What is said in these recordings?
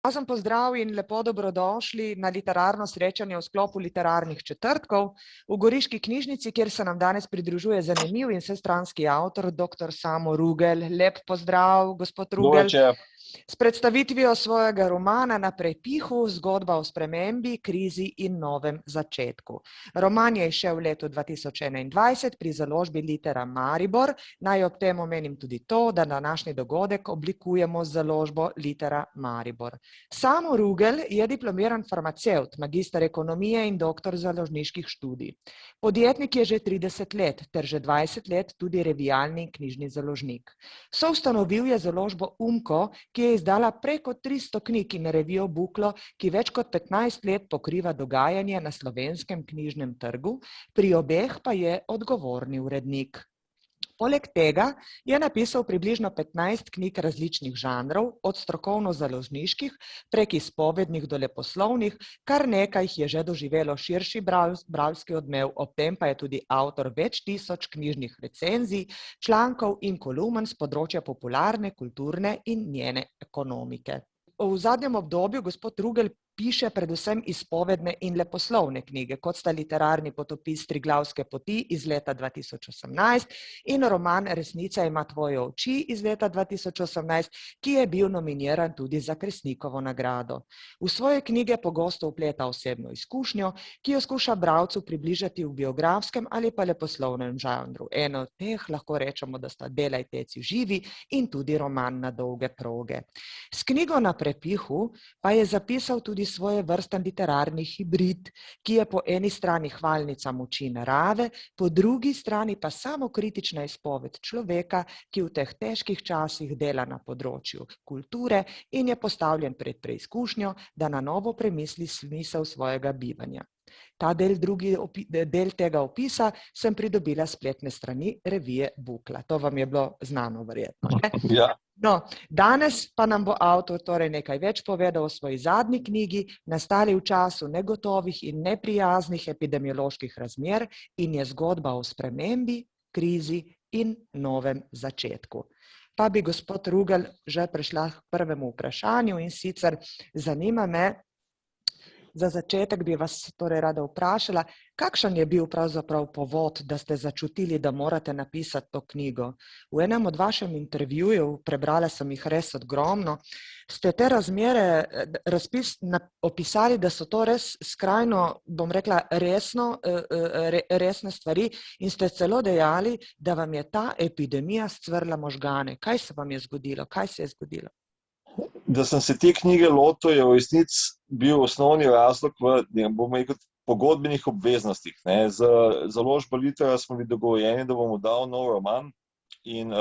Prazen pozdrav in lepo dobrodošli na literarno srečanje v sklopu literarnih četrtkov v Goriški knjižnici, kjer se nam danes pridružuje zanimiv in vsestranski avtor, dr. Samo Rugel. Lep pozdrav, gospod Rugel. S predstavitvijo svojega romana Na prepihu, zgodba o spremembi, krizi in novem začetku. Roman je izšel v letu 2021 pri založbi Litera Maribor. Naj ob tem omenim tudi to, da današnji dogodek oblikujemo z založbo Litera Maribor. Samo Rugel je diplomiran farmacevt, magister ekonomije in doktor založniških študij. Podjetnik je že 30 let ter že 20 let tudi revijalni in knjižni založnik. Soustanovil je založbo Umko, ki je izdala preko 300 knjig, in revijo Buklo, ki več kot 15 let pokriva dogajanje na slovenskem knjižnem trgu, pri obeh pa je odgovorni urednik. Poleg tega je napisal približno 15 knjig različnih žanrov, od strokovno-založniških prek izpovednih do leposlovnih, kar nekaj jih je že doživelo širši bralski odmev, ob tem pa je tudi avtor več tisoč knjižnih recenzij, člankov in kolumn s področja popularne, kulturne in njene ekonomike. V zadnjem obdobju gospod Rugel piše predvsem izpovedne in leposlovne knjige, kot sta literarni potopis Triglavske poti iz leta 2018 in roman Resnica ima tvoje oči iz leta 2018, ki je bil nominiran tudi za Kresnikovo nagrado. V svoje knjige pogosto vpleta osebno izkušnjo, ki jo skuša bralcu približati v biografskem ali pa leposlovnem žanru. Eno od teh lahko rečemo, da sta Delaj teci živi in tudi roman Na dolge proge. S knjigo Na prepihu pa je zapisal tudi svoje vrsten literarni hibrid, ki je po eni strani hvalnica moči narave, po drugi strani pa samokritična izpoved človeka, ki v teh težkih časih dela na področju kulture in je postavljen pred preizkušnjo, da na novo premisli smisel svojega bivanja. Ta del tega opisa sem pridobila s spletne strani revije Bukla. To vam je bilo znano verjetno, ne? Ja. No, danes pa nam bo avtor torej nekaj več povedal o svoji zadnji knjigi, nastali v času negotovih in neprijaznih epidemioloških razmer, in je zgodba o spremembi, krizi in novem začetku. Pa bi gospod Rugel že prešla k prvemu vprašanju, in sicer zanima me, za začetek bi vas torej rada vprašala, kakšen je bil pravzaprav povod, da ste začutili, da morate napisati to knjigo? V enem od vašem intervjujev, prebrala sem jih res ogromno, ste te razmere opisali, da so to res skrajno, bom rekla, resne stvari, in ste celo dejali, da vam je ta epidemija scvrla možgane. Kaj se vam je zgodilo? Kaj se je zgodilo? Da sem se te knjige lotil, je v resnici bil osnovni razlog v pogodbenih obveznostih. Z založbo Litera smo bili dogovorjeni, da bomo dali nov roman, in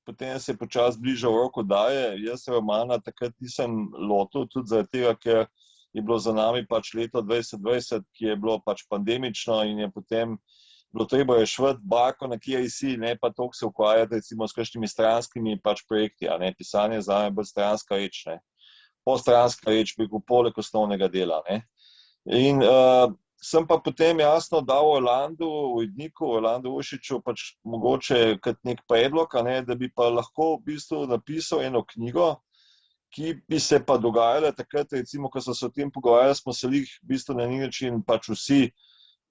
potem se je počasi bližal rok oddaje. Jaz romana takrat nisem lotil, tudi zaradi tega, ker je bilo za nami pač leto 2020, ki je bilo pač pandemično in je potem bilo treba reševati barko, na kateri si, ne pa toliko se ukvarjati recimo s kakšnimi stranskimi pač projekti. Pisanje je zame bolj stranska reč, postranska reč, bi rekel, poleg osnovnega dela. In sem pa potem jasno dal uredniku Orlandu Uršiču pač mogoče kot nek predlog, da bi pa lahko v bistvu napisal eno knjigo, ki bi se pa dogajala takrat, recimo, ko so se o tem pogovarjali, smo se v bistvu na nek način pač vsi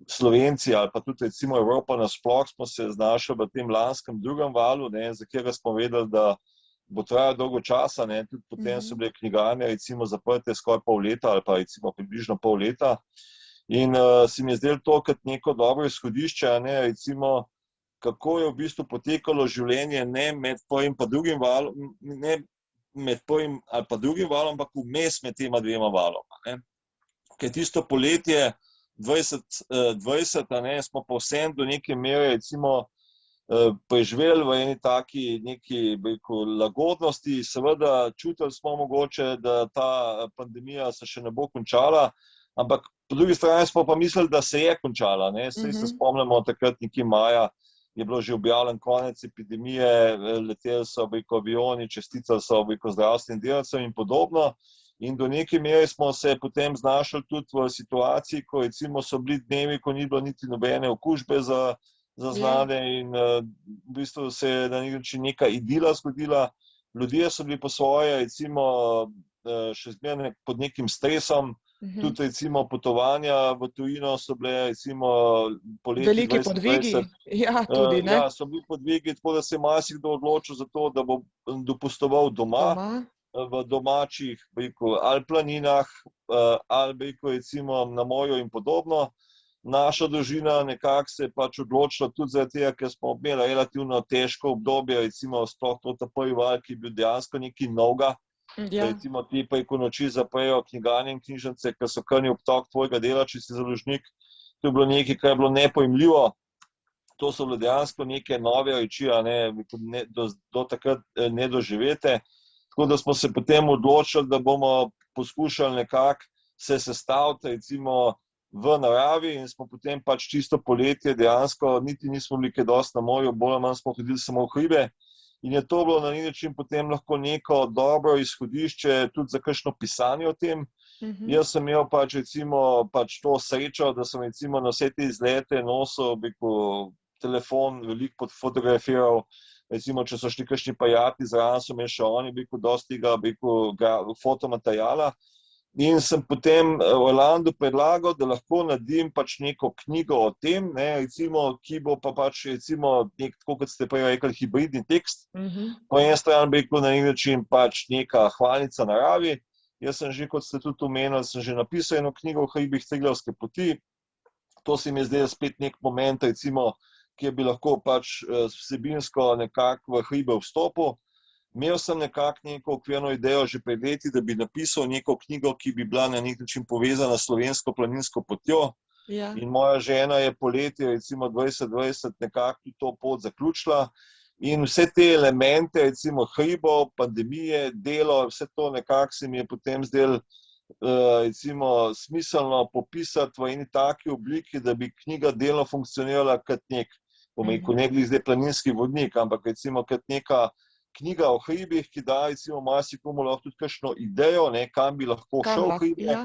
Slovenci ali pa tudi recimo Evropa nasploh smo se znašli v tem lanskem drugem valu, za katerega smo vedeli, da bo trajalo dolgo časa, tudi potem so bile knjigarne recimo zaprte skoraj pol leta ali pa recimo približno pol leta, in se mi je zdelo to kot neko dobro izhodišče, recimo kako je v bistvu potekalo življenje ne med prvim pa drugim valom, ne med prvim ali pa drugim valom, ampak vmes med tema dvema valoma. Ker tisto poletje 2020 smo pa vsem do neke mere recimo preživeli v eni taki neki lagodnosti. Seveda čutili smo mogoče, da ta pandemija se še ne bo končala, ampak po drugi strani smo pa mislili, da se je končala. Saj se spomnimo, takrat nekje maja je bilo že objavljen konec epidemije, leteli so avioni, čestitali so zdravstvenim delavcem in podobno. In do neke mere smo se potem znašli tudi v situaciji, ko recimo so bili dnevi, ko ni bilo niti nobene okužbe zaznane, in v bistvu se je na nek način neka idila zgodila. Ljudje so bili po svoje recimo še zmeraj pod nekim stresom. Tudi recimo potovanja v tujino so bile recimo poleti Veliki podvigi, 2020. ja, tudi, ne? Ja, so bili podvigi, tako da se je marsikdo odločil za to, da bo dopustoval doma. V domačih, ali planinah, ali recimo na morju in podobno. Naša družina nekako se je pač odločila tudi zaradi tega, ker smo imeli relativno težko obdobje, recimo sploh ta prvi val, ki je bil dejansko nekaj novega. Ja. Recimo ti preko noči zaprejo knjigarne in knjižnice, ker so krnili obtok tvojega dela, če si založnik. To je bilo nekaj, kar je bilo nepojmljivo. To so bile dejansko neke nove reči, do takrat nedoživete. Tako da smo se potem odločili, da bomo poskušali nekako se sestaviti recimo v naravi in smo potem pač čisto poletje dejansko, niti nismo bili kaj dosti na morju, bolj ali manj smo hodili samo v hribe. In je to bilo na nek način potem lahko neko dobro izhodišče tudi za kakšno pisanje o tem. Jaz sem imel pač recimo to srečo, da sem recimo na vse te izlete nosil telefon, veliko fotografiral, recimo če so šli kakšni prijatelji zraven, so imeli še oni dosti tega fotomateriala. In sem potem Orlandu predlagal, da lahko naredim pač neko knjigo o tem, recimo, ki bo pa pač recimo, tako kot ste prej rekli, hibridni tekst. Po eni strani na nek način pač neka hvalnica naravi. Jaz sem že, kot ste tudi omenili, sem že napisal eno knjigo o hribih Triglavske poti. To se mi je zdaj spet nek moment, recimo, kjer bi lahko pač vsebinsko nekako v hribe vstopil. Imel sem nekako neko okvirno idejo že pred leti, da bi napisal neko knjigo, ki bi bila na nek način povezana s slovensko planinsko potjo. Ja. In moja žena je poleti, recimo 2020, nekako to pot zaključila. In vse te elemente, recimo hribov, pandemije, delo, vse to nekako se mi je potem zdelo recimo smiselno popisati v eni taki obliki, da bi knjiga delno funkcionirala kot nek, bom rekel, ne glede zdaj planinski vodnik, ampak recimo kot neka knjiga o hribih, ki da recimo marsikomu lahko tudi kakšno idejo, kam bi lahko šel v hribe,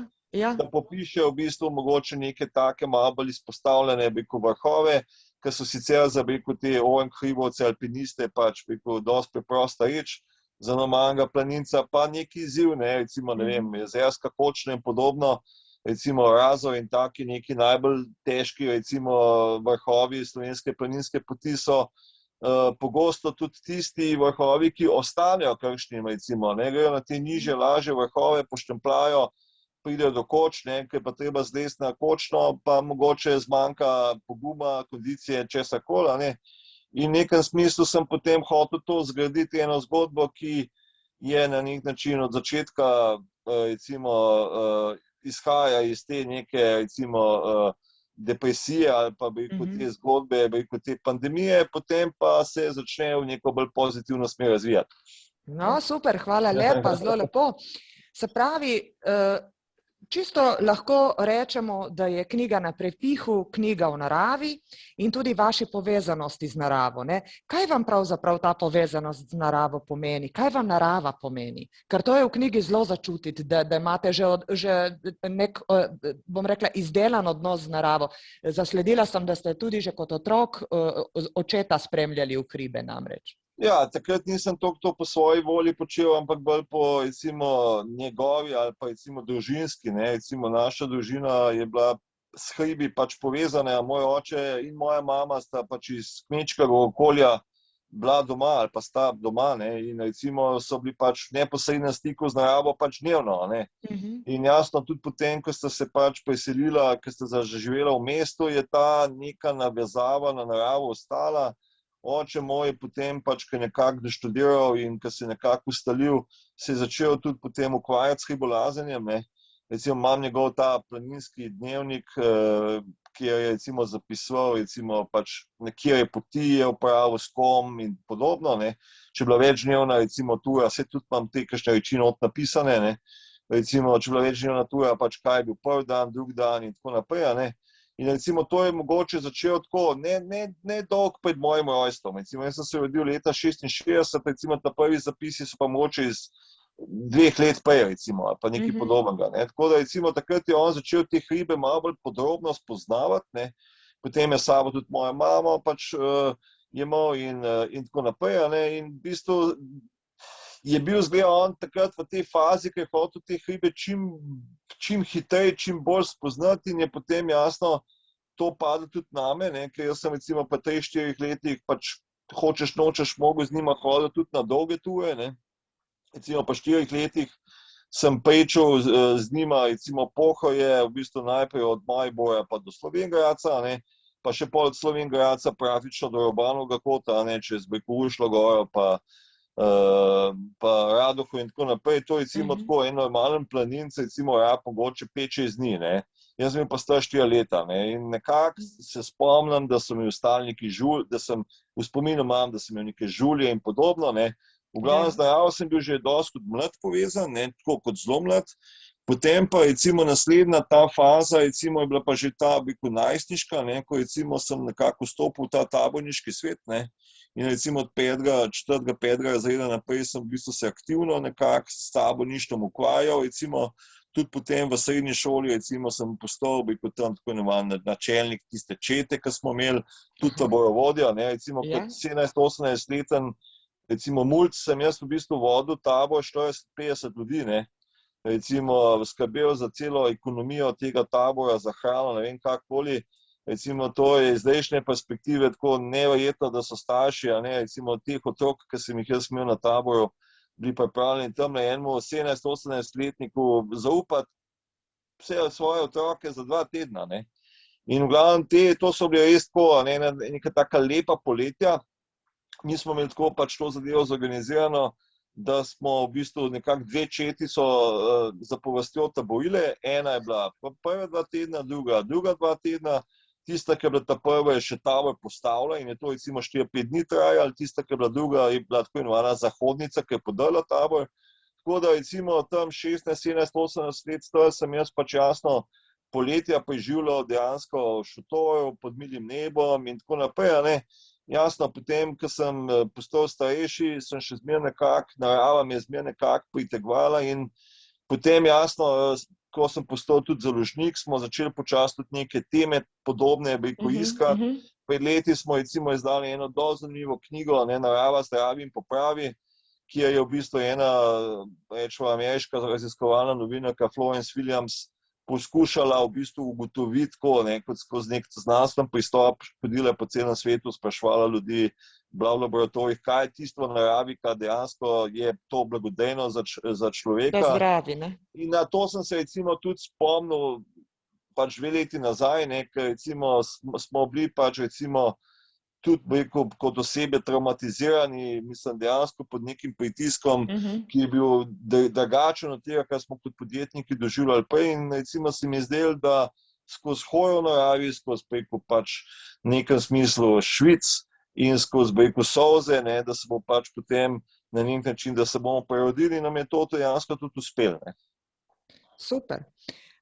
da popiše v bistvu mogoče neke take malo bolj izpostavljene vrhove, ki so sicer za te OM hribovce, alpiniste pač dosti preprosta reč, za normalnega planinca pa neki izziv, recimo, ne vem, Jezerska koča in podobno, recimo Razor in taki neki najbolj težki, recimo vrhovi slovenske planinske poti so pogosto tudi tisti vrhovi, ki ostanejo kakšnim, recimo, grejo na te nižje, lažje vrhove, poštemplajo, pridejo do koč, ker pa treba zlesti na kočno, pa mogoče zmanjka poguma, kondicije, česarkoli. In v nekem smislu sem potem hotel to zgraditi eno zgodbo, ki je na nek način od začetka, recimo, izhaja iz te neke, recimo, depresije ali pa te zgodbe, te pandemije, potem pa se začne v neko bolj pozitivno smer razvijati. No, super, hvala lepa, zelo lepo. Se pravi, čisto lahko rečemo, da je knjiga na prepihu, knjiga v naravi in tudi vaši povezanosti z naravo. Kaj vam pravzaprav ta povezanost z naravo pomeni? Kaj vam narava pomeni? Ker to je v knjigi zelo začutiti, da imate že nek, bom rekla, izdelan odnos z naravo. Zasledila sem, da ste tudi že kot otrok očeta spremljali v hribe namreč. Ja, takrat nisem to po svoji volji počel, ampak bolj po recimo njegovi ali pa recimo družinski. Recimo naša družina je bila s hribi pač povezana, moj oče in moja mama sta pač iz kmečkega okolja bila doma ali pa sta doma in recimo so bili pač v neposrednem stiku z naravo pač dnevno. In jasno, tudi potem, ko sta se pač preselila, ko sta zaživela v mestu, je ta neka navezava na naravo ostala. Oče moj potem pač, ko je nekako doštudiral in ko se je nekako ustalil, se je začel tudi potem ukvarjati s hribolazenjem. Recimo imam njegov ta planinski dnevnik, kjer je recimo zapisoval, recimo pač nekje poti je opravil, s kom in podobno. Če je bila večdnevna recimo tura, se tudi imam te kakšne reči not napisane. Recimo, če je bila večdnevna tura, pač kaj je bil prvi dan, drugi dan in tako naprej. In recimo to je mogoče začel tako, ne dolg pred mojim rojstvom. Recimo, jaz sem se rodil leta 1966, recimo ta prvi zapisi so pa mogoče iz 2 let prej, recimo, ali pa nekaj podobnega. Tako da recimo takrat je on začel te hribe malo bolj podrobno spoznavati. Potem je sabo tudi moja mama pač jemal in tako naprej. In v bistvu je bil zgleda on takrat v tej fazi, ki je hotel te hribe čim hitreje, čim bolj spoznati in je potem jasno to padlo tudi name, ne, ker jaz sem recimo po 3-4 letih pač hočeš nočeš mogel z njima hoditi tudi na dolge ture, ne. Recimo po 4 letih sem prečel z njima recimo Pohorje, v bistvu najprej od Maribora pa do Slovenj Gradca, ne, pa še pol od Slovenj Gradca praktično do Robanovega kota, ne, čez Uršljo goro pa Radoho in tako naprej. To je recimo tako en normalen planinec, recimo mogoče 5-6 dni, ne. Jaz sem bil pa star 4 leta, ne, in nekako se spomnim, da so mi ostali neki da sem v spominu imam, da sem imel neke žulje in podobno, ne. V glavnem z naravo sem bil že dosti kot mlad povezan, ne, tako kot zelo mlad. Potem pa recimo naslednja ta faza, recimo je bila pa že ta, bi rekel, najstniška, ne, ko recimo sem nekako vstopil v ta taborniški svet, ne. In recimo od 4., 5. razreda naprej sem v bistvu se aktivno nekako s taborništvom ukvarjal, recimo tudi potem v srednji šoli, recimo sem postal, bi rekel, tam tako imenovan načelnik tiste čete, ki smo imeli, tudi taborovodja, ne, recimo kot 17-18-leten, recimo mulc sem jaz v bistvu vodil tabor 40-50 ljudi, ne, recimo skrbel za celo ekonomijo tega tabora, za hrano, ne vem kakoli. Recimo to je iz zdajšnje perspektive tako neverjetno, da so starši, a ne, recimo teh otrok, ki sem jih jaz imel na taboru, bili pripravljeni tamle enemu 17-18-letniku zaupati vse svoje otroke za 2 tedna, ne. In v glavnem to so bili res tako, ne, neka taka lepa poletja. Mi smo imeli tako pač to zadevo zorganizirano, da smo v bistvu nekako 2 četi so zapovrstjo taborile, ena je bila prva 2 tedna, druga 2 tedna, tista, ki je bila ta prva, je še tabor postavila in je to recimo 4-5 dni trajalo, tista, ki je bila druga, je bila tako imenovana zahodnica, ki je podrla tabor. Tako da recimo tam 16, 17, 18 let star sem jaz pač jasno poletja preživljal dejansko v šotoru, pod milim nebom in tako naprej, a ne. Jasno, potem, ko sem postal starejši, sem še zmeraj nekako, narava me je zmeraj nekako pritegovala in potem jasno, ko sem postal tudi založnik, smo začeli počasi tudi neke teme podobne, bi rekel, iskati. Pred leti smo recimo izdali eno dosti zanimivo knjigo, ne, Narava zdravi in popravi, kjer je v bistvu ena, rečemo, ameriška raziskovalna novinarka Florence Williams poskušala v bistvu ugotoviti, tako, ne, kot skozi nek znanstven pristop, hodila po celem svetu, spraševala ljudi, bila v laboratorijih, kaj je tisto v naravi, kaj dejansko je to blagodejno za človeka. Da zdravi, ne? In na to sem se recimo tudi spomnil pač 2 leti nazaj, ne, ker recimo smo bili pač recimo tudi, bi rekel, kot osebe traumatizirani, mislim, dejansko pod nekim pritiskom, ki je bil drugačen od tega, kar smo kot podjetniki doživljali prej in recimo se mi je zdelo, da skozi hojo v naravi, skozi, bi rekel, pač v nekem smislu švic in skozi, bi rekel, solze, ne, da se bo pač potem na nek način, da se bomo prerodili in nam je to dejansko tudi uspelo, ne. Super.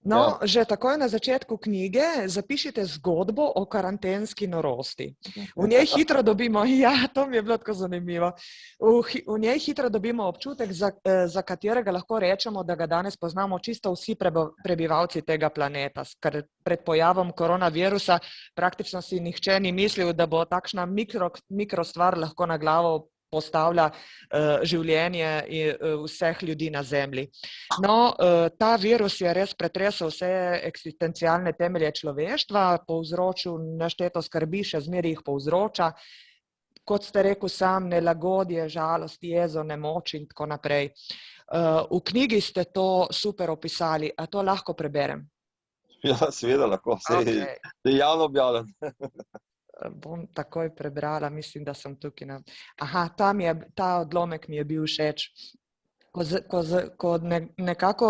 No, že takoj na začetku knjige zapišite zgodbo o karantenski norosti. V njej hitro dobimo, ja, to mi je bilo tako zanimivo, v njej hitro dobimo občutek, za katerega lahko rečemo, da ga danes poznamo čisto vsi prebivalci tega planeta, ker pred pojavom koronavirusa praktično si nihče ni mislil, da bo takšna mikro stvar lahko na glavo postavlja življenje vseh ljudi na zemlji. No, ta virus je res pretresel vse eksistencialne temelje človeštva, povzročil nešteto skrbi, še zmeraj jih povzroča. Kot ste rekel sam, nelagodje, žalost, jezo, nemoč in tako naprej. V knjigi ste to super opisali, a to lahko preberem? Ja, seveda lahko, saj je javno objavljen. Bom takoj prebrala, mislim, da sem tukaj. Aha, ta odlomek mi je bil všeč. Ko nekako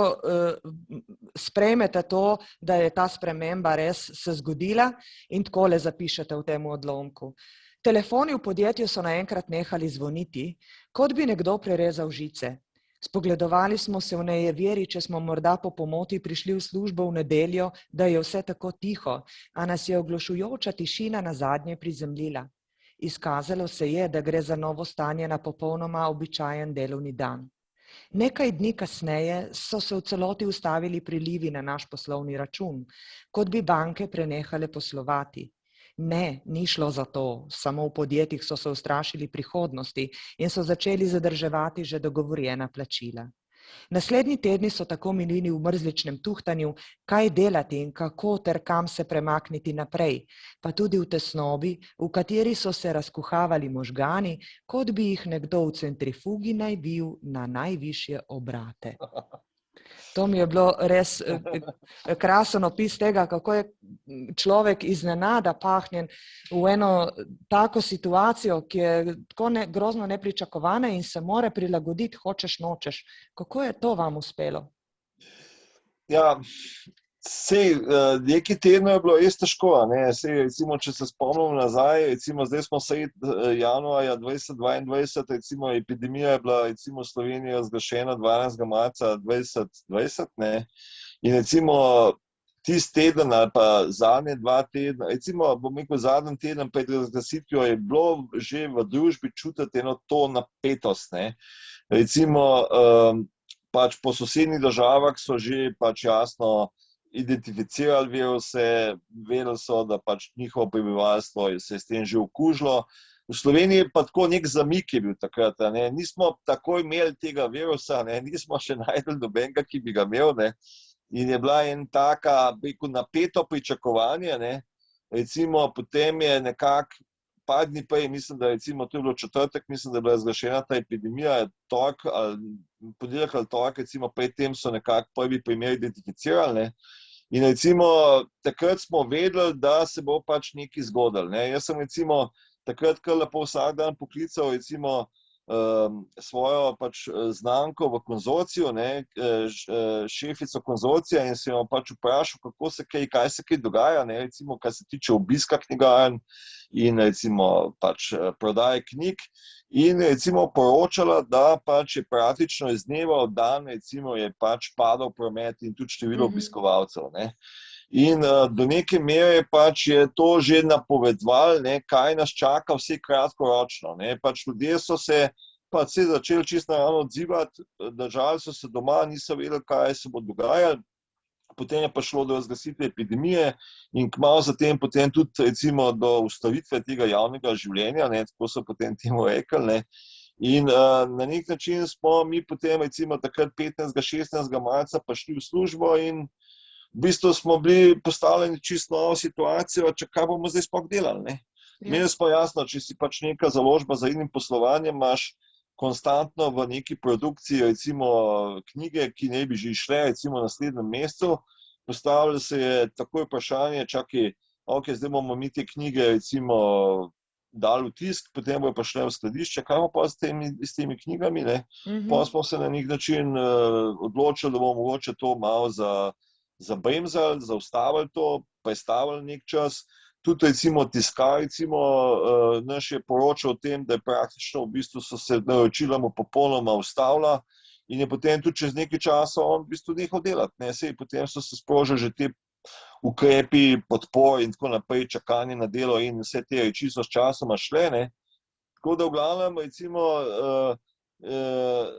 sprejmete to, da je ta sprememba res se zgodila in takole zapišete v tem odlomku. Telefoni v podjetju so naenkrat nehali zvoniti, kot bi nekdo prerezal žice. Spogledovali smo se v nejeveri, če smo morda po pomoti prišli v službo v nedeljo, da je vse tako tiho, a nas je oglušujoča tišina nazadnje prizemljila. Izkazalo se je, da gre za novo stanje na popolnoma običajen delovni dan. Nekaj dni kasneje so se v celoti ustavili prilivi na naš poslovni račun, kot bi banke prenehale poslovati. Ne, ni šlo za to, samo v podjetjih so se ustrašili prihodnosti in so začeli zadrževati že dogovorjena plačila. Naslednji tedni so tako minili v mrzličnem tuhtanju, kaj delati in kako ter kam se premakniti naprej, pa tudi v tesnobi, v kateri so se razkuhavali možgani, kot bi jih nekdo v centrifugi najbil na najvišje obrate. To mi je bilo res krasen opis tega, kako je človek iznenada pahnjen v eno tako situacijo, ki je tako grozno nepričakovana in se mora prilagoditi, hočeš nočeš. Kako je to vam uspelo? Ja, nekaj tednov je bilo res težko, ne? Recimo, če se spomnim nazaj, recimo, zdaj smo sredi januarja 2022, recimo, epidemija je bila recimo v Sloveniji razglašena 12. marca 2020, ne? In recimo tisti teden ali pa zadnje 2 tedna, recimo, bom rekel, zadnji teden pred razglasitvijo je bilo že v družbi čutiti eno to napetost, ne? Recimo, pač po sosednjih državah so že pač jasno identificirali viruse, vedeli so, da pač njihovo prebivalstvo se je s tem že okužilo. V Sloveniji pa tako nek zamik je bil takrat, ne? Nismo takoj imeli tega virusa, ne? Nismo še našli nobenega, ki bi ga imel, ne? In je bila en taka, rekel, napeto pričakovanje, ne? Recimo, potem je nekako par dni prej, mislim, da recimo, to je bilo četrtek, mislim, da je bila razglašena ta epidemija, ponedeljek ali torek, recimo, predtem so nekako prvi primer identificirali, ne? In recimo, takrat smo vedeli, da se bo pač nekaj zgodilo, ne? Jaz sem recimo takrat kar lepo vsak dan poklical recimo svojo pač znanko v konzorciju, ne, šefico konzorcija in se jo pač vprašal, kaj se kaj dogaja, ne, recimo, kar se tiče obiska knjigarn in recimo pač prodaje knjig in recimo poročala, da pač je praktično iz dneva v dan recimo je pač padal promet in tudi število obiskovalcev, ne. In do neke mere pač je to že napovedovalo, ne, kaj nas čaka vse kratkoročno, ne, pač ljudje so se pač začeli čisto naravno odzivati, držali so se doma, niso vedeli, kaj se bo dogajalo, potem je pa šlo do razglasitve epidemije in kmalu zatem potem tudi recimo do ustavitve tega javnega življenja, ne, tako so potem temu rekli, ne. In na nek način smo mi potem recimo takrat 15. 16. marca pa šli v službo in v bistvu smo bili postavljeni čisto novo situacijo, kaj bomo zdaj sploh delali, ne. Meni je pa jasno, če si pač neka založba za rednim poslovanjem, imaš konstantno v neki produkciji recimo knjige, ki ne bi že išle recimo v naslednjem mesecu, postavljalo se je takoj vprašanje, čakaj, ok, zdaj bomo mi te knjige recimo dali v tisk, potem bojo pa šle v skladišče, kaj bomo pa s temi knjigami, ne. Pa smo se na nek način odločili, da bomo mogoče to malo zabremzali, zaustavili to, prestavili nek čas. Tudi recimo tiskar, recimo, naš je poročal o tem, da je praktično v bistvu so se naročila mu popolnoma ustavila in je potem tudi čez nekaj časa on v bistvu nehal delati, ne, saj potem so se sprožili že te ukrepi, podpor in tako naprej, čakanje na delo in vse te reči so s časoma šle, ne. Tako da v glavnem, recimo,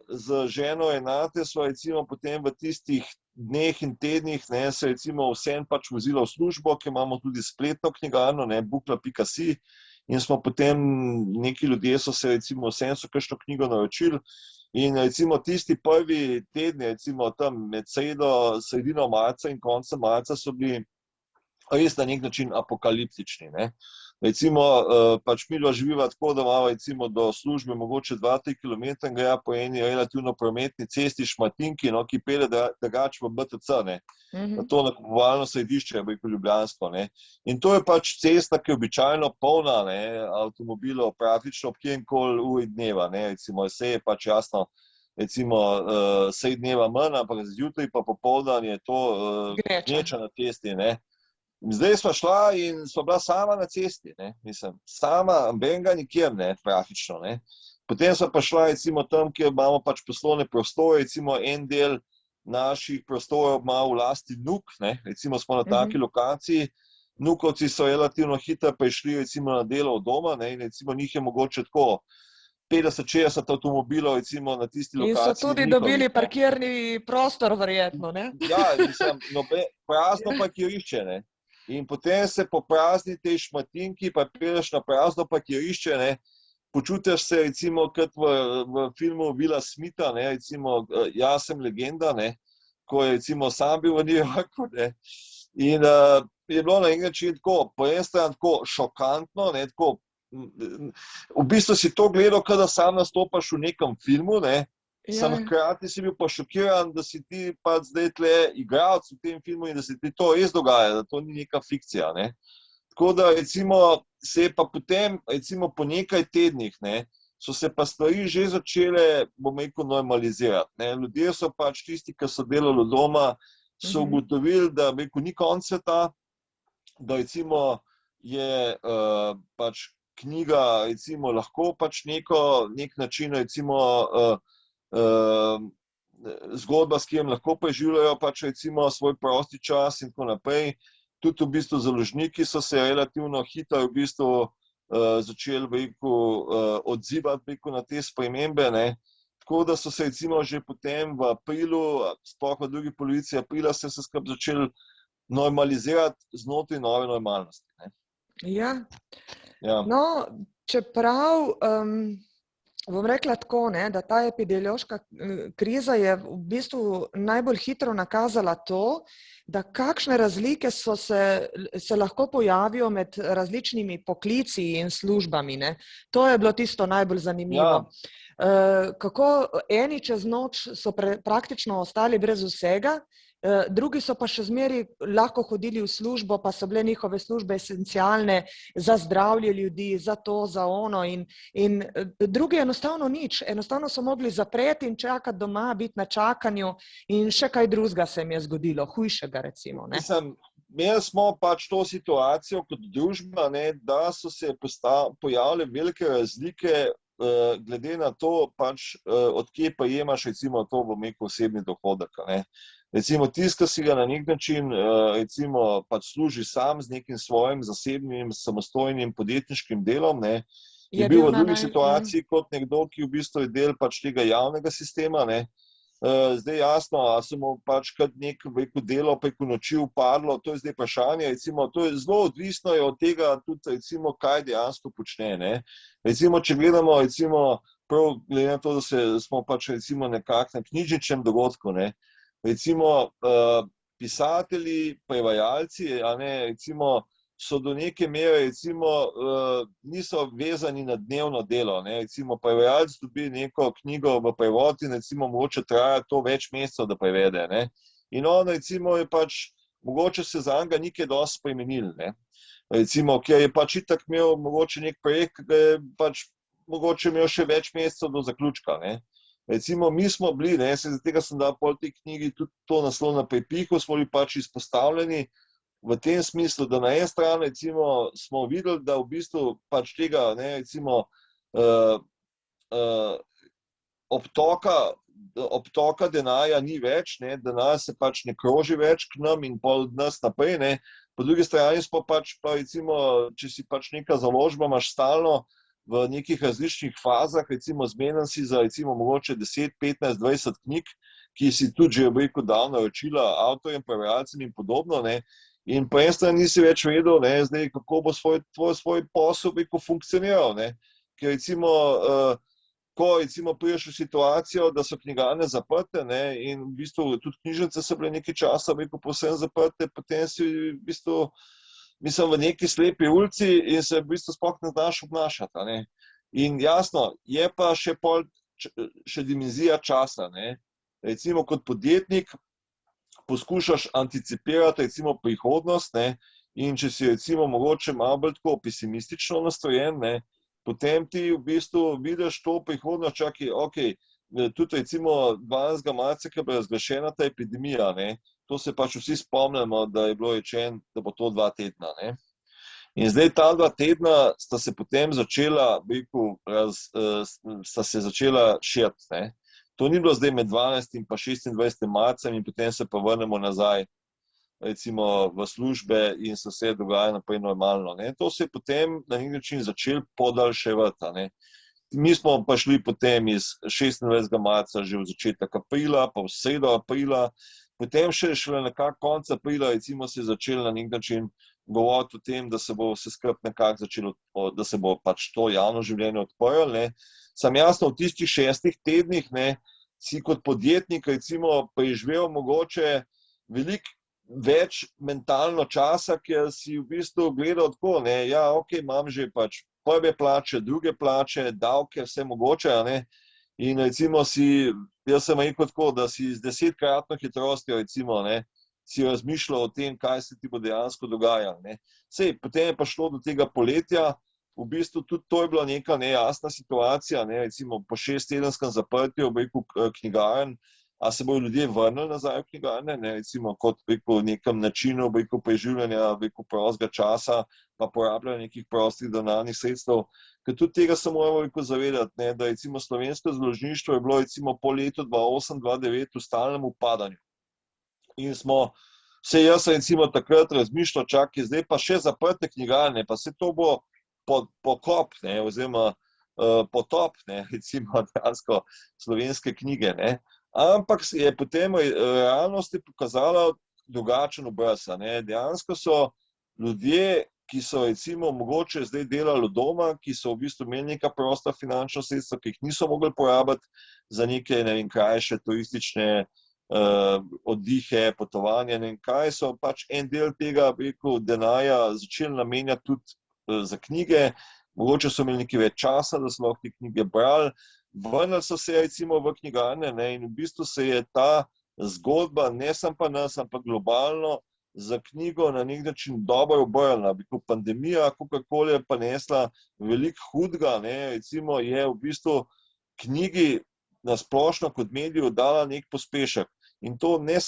z ženo Renate smo recimo potem v tistih dneh in tednih, ne, se recimo vsem pač vozila v službo, ki imamo tudi spletno knjigarno, ne, bukla.si in smo potem, neki ljudje so se recimo vsem so kakšno knjigo naročili in recimo tisti prvi tedni, recimo tam med sredino marca in koncem marca so bili res na nek način apokaliptični, ne. Recimo, pač midva živiva tako, da imamo recimo do službe mogoče 2-3 kilometre in greja po eni relativno prometni cesti Šmartinki, no, ki pelje drugače v BTC, ne, na to nakupovalno središče, ljubljansko, ne. In to je pač cesta, ki je običajno polna, ne, avtomobilov praktično ob kjerkoli uri dneva, ne, recimo, vse je pač jasno, recimo, sredi dneva manj, ampak zjutraj pa popoldan je to gneča na cesti, ne. Zdaj sva šla in sva bila sama na cesti, ne, mislim, sama, benga nikjer, ne, praktično, ne. Potem sva pa šla recimo tam, kjer imamo pač poslovne prostore, recimo en del naših prostorov ima v lasti Nuk, ne, recimo smo na taki lokaciji, Nukovci so relativno hitro prišli recimo na delo od doma, ne, in recimo njih je mogoče tako 50-60 avtomobilov recimo na tisti lokaciji. In so tudi dobili parkirni prostor verjetno, ne? Ja, mislim, prazno parkirišče, ne. In potem se poprazni tej šmatinki, pa prideš na prazno parkirišče, ne, počutiš se recimo kot v filmu Willa Smitha, ne, recimo Jaz sem legenda, ne, ko je recimo sam bil v New Yorku, ne, in je bilo na en način tako, po eni strani tako šokantno, ne, tako, v bistvu si to gledal, kot da sam nastopaš v nekem filmu, ne, Sam hkrati si bil pa šokiran, da si ti pa zdaj tle igralec v tem filmu in da se ti to res dogaja, da to ni neka fikcija, ne. Tako da recimo se je pa potem, recimo po nekaj tednih, ne, so se pa stvari že začele, bom rekel, normalizirati, ne. Ljudje so pač tisti, ki so delali doma, so ugotovili, da, bom rekel, ni konec sveta, da recimo je pač knjiga recimo lahko pač nek način recimo zgodba, s katerim lahko preživljajo pač recimo svoj prosti čas in tako naprej. Tudi v bistvu založniki so se relativno hitro v bistvu začeli, bi rekel, odzivati, bi rekel, na te spremembe, ne. Tako da so se recimo že potem v aprilu, sploh v drugi polovici aprila, se skupaj začeli normalizirati znotraj nove normalnosti, ne. Ja. Ja. No, čeprav bom rekla tako, ne, da ta epidemiološka kriza je v bistvu najbolj hitro nakazala to, da kakšne razlike se lahko pojavijo med različnimi poklici in službami, ne. To je bilo tisto najbolj zanimivo. Kako eni čez noč so praktično ostali brez vsega, drugi so pa še zmeraj lahko hodili v službo, pa so bile njihove službe esencialne za zdravje ljudi, za to, za ono in drugi enostavno nič. Enostavno so mogli zapreti in čakati doma, biti na čakanju in še kaj drugega se jim je zgodilo, hujšega recimo, ne. Mislim, imeli smo pač to situacijo kot družba, ne, da so se pojavile velike razlike glede na to, pač od kje prejemaš recimo to, bom rekel, osebni dohodek, ne. Recimo tisti, ki si ga na nek način recimo pač služi sam z nekim svojim zasebnim, samostojnim podjetniškim delom, ne, je bil v drugi situaciji kot nekdo, ki v bistvu je del pač tega javnega sistema, ne. Zdaj jasno, a se mu pač kot nek delo preko noči upadlo, to je zdaj vprašanje, recimo, to je zelo odvisno od tega tudi, recimo, kaj dejansko počne, ne. Recimo, če gledamo, recimo, prav glede na to, da smo pač recimo nekako na knjižničnem dogodku, ne, recimo pisatelji, prevajalci, a ne, recimo, so do neke mere, recimo, niso vezani na dnevno delo, ne, recimo, prevajalec dobi neko knjigo v prevod in recimo mogoče traja to več mesecev, da prevede, ne, in on recimo je pač, mogoče se zanj ni kaj dosti spremenil, ne, recimo, ker je pač itak imel mogoče nek projekt, ki je pač mogoče imel še več mesecev do zaključka, ne. Recimo, mi smo bili, ne, zaradi tega sem dal pol tej knjigi tudi to naslov na prepihu, smo bili pač izpostavljeni v tem smislu, da na eni strani recimo smo videli, da v bistvu pač tega, ne, recimo obtoka denarja ni več, ne, denar se pač ne kroži več k nam in pol od nas naprej, ne, po drugi strani smo pač pa recimo, če si pač neka založba, imaš stalno v nekih različnih fazah, recimo zmenen si za recimo mogoče 10, 15, 20 knjig, ki si tudi že, bi rekel, dal naročila avtorjem, prevajalcem in podobno, ne, in po eni strani nisi več vedel, ne, zdaj, kako bo svoj posel, bi rekel, funkcioniral, ne, ker recimo, ko recimo prideš v situacijo, da so knjigarne zaprte, ne, in v bistvu tudi knjižnice so bile nekaj časa, bi rekel, povsem zaprte, potem si v bistvu mislim, v neki slepi ulici in se v bistvu sploh ne znaš obnašati, ne. In jasno, je pa še dimenzija časa, ne. Recimo kot podjetnik poskušaš anticipirati recimo prihodnost, ne, in če si recimo mogoče malo bolj tako pesimistično nastrojen, ne, potem ti v bistvu vidiš to prihodnost, čakaj, okej, tudi recimo 12. marca, ko je bila razglašena ta epidemija, ne, to se pač vsi spomnimo, da je bilo rečeno, da bo to 2 tedna, ne. In zdaj ta 2 tedna sta se potem začela, bi rekel, sta se začela širiti, ne. To ni bilo zdaj med 12. in pa 26. marcem in potem se pa vrnemo nazaj recimo v službe in se vse dogaja naprej normalno, ne. To se je potem na nek način začel podaljševati, ne. Mi smo pa šli potem iz 26. marca že v začetek aprila, pa v sredo aprila, potem še nekako konec aprila recimo se je začel na nek način govoriti o tem, da se bo vse skupaj nekako začelo, da se bo pač to javno življenje odprlo, ne. Sam jasno, v tistih 6 tednih, ne, si kot podjetnik, recimo, preživel mogoče veliko več mentalno časa, ker si v bistvu gledal tako, ne, ja, ok, imam že pač prve plače, druge plače, davke, vse mogoče, ne, in recimo jaz sem rekel tako, da si z 10-kratno hitrostjo, recimo, ne, si razmišljal o tem, kaj se ti bo dejansko dogajalo, ne. Sej, potem je pa šlo do tega poletja, v bistvu tudi to je bila neka nejasna situacija, ne, recimo po 6-tedenskem zaprtju, knjigarn, a se bodo ljudje vrnili nazaj v knjigarne, ne, recimo kot nekem načinu preživljanja, prostega časa, pa porabljanja nekih prostih denarnih sredstev, ker tudi tega se moramo zavedati, ne, da recimo slovensko založništvo je bilo recimo po letu 2008-2009 v stalnem upadanju. In jaz recimo takrat razmišljal, čakaj, zdaj pa še zaprte knjigarne, pa se to bo pokop, ne, oziroma potop, ne, recimo dejansko slovenske knjige, ne. Ampak je potem realnost pokazala drugačen obraz, ne. Dejansko so ljudje, ki so recimo mogoče zdaj delali doma, ki so v bistvu imeli neka prosta finančna sredstva, ki jih niso mogli porabiti za neke, ne vem, krajše turistične oddihe, potovanja, ne vem kaj, so pač en del tega, denarja začeli namenjati tudi za knjige, mogoče so imeli nekaj več časa, da so lahko te knjige brali, vrnili so se recimo v knjigarne, ne, in v bistvu se je ta zgodba, ne samo pa nas, ampak globalno, za knjigo na nek način dobro obrnila. Pandemija, kakorkoli je pa nesla veliko hudega, ne, recimo je v bistvu knjigi na splošno kot mediju dala nek pospešek. In to ne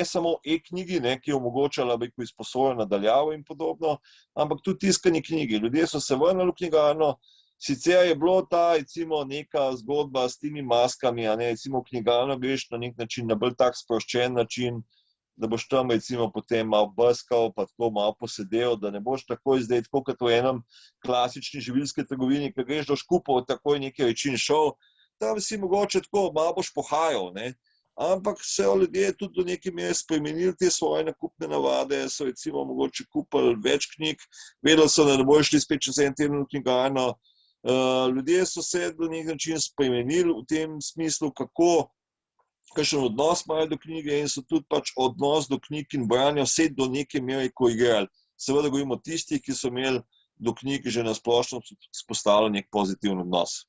samo e-knjigi, ne, ki je omogočala izposojo nadaljavo in podobno, ampak tudi tiskani knjigi. Ljudje so se vrnili v knjigarno, sicer je bilo ta, recimo, neka zgodba s temi maskami, a ne, recimo v knjigarno greš na nek način, na bolj tak sproščen način, da boš tam recimo potem malo brskal, pa tako malo posedel, da ne boš takoj zdaj, tako kot v enem klasični živilski trgovini, ki greš do škupov, takoj nekaj večin šel, tam si mogoče tako malo boš pohajal, ne. Ampak so ljudje tudi do neke mere spremenili te svoje nakupne navade, so recimo mogoče kupili več knjig, vedeli so, da ne bojo šli spet čez en teden v knjigarno. Ljudje so se do nek način spremenili v tem smislu, kakšen odnos imajo do knjige in so tudi pač odnos do knjig in branja vse do neke mere korigirali. Seveda govorimo o tistih, ki so imeli do knjig že na splošno vzpostavljen nek pozitiven odnos.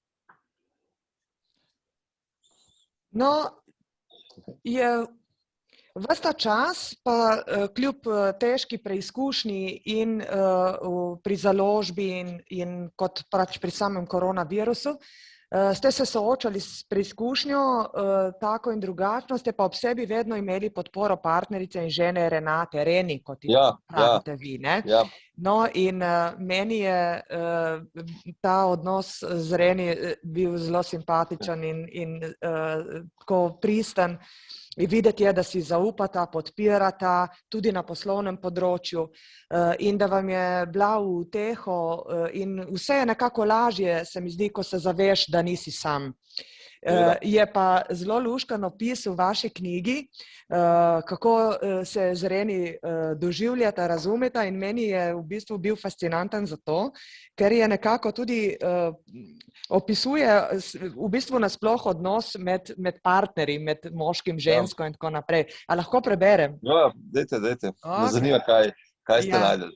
No, je ves ta čas, pa kljub težki preizkušnji in pri založbi in kot pač pri samem koronavirusu, ste se soočali s preizkušnjo tako in drugačno, ste pa ob sebi vedno imeli podporo partnerice in žene Renate, Reni, kot ji pravite vi, ne? Ja. No, in meni je ta odnos z Reni bil zelo simpatičen in tako pristen. Videti je, da si zaupata, podpirata tudi na poslovnem področju in da vam je bila v uteho in vse je nekako lažje, se mi zdi, ko se zaveš, da nisi sam. Je pa zelo luškan opis v vaši knjigi, kako se z Reni doživljata, razumeta in meni je v bistvu bil fascinanten zato, ker je nekako tudi opisuje v bistvu nasploh odnos med partnerji, med moškim, žensko in tako naprej. A lahko preberem? Ja, dajte. Me zanima, kaj ste najdeli.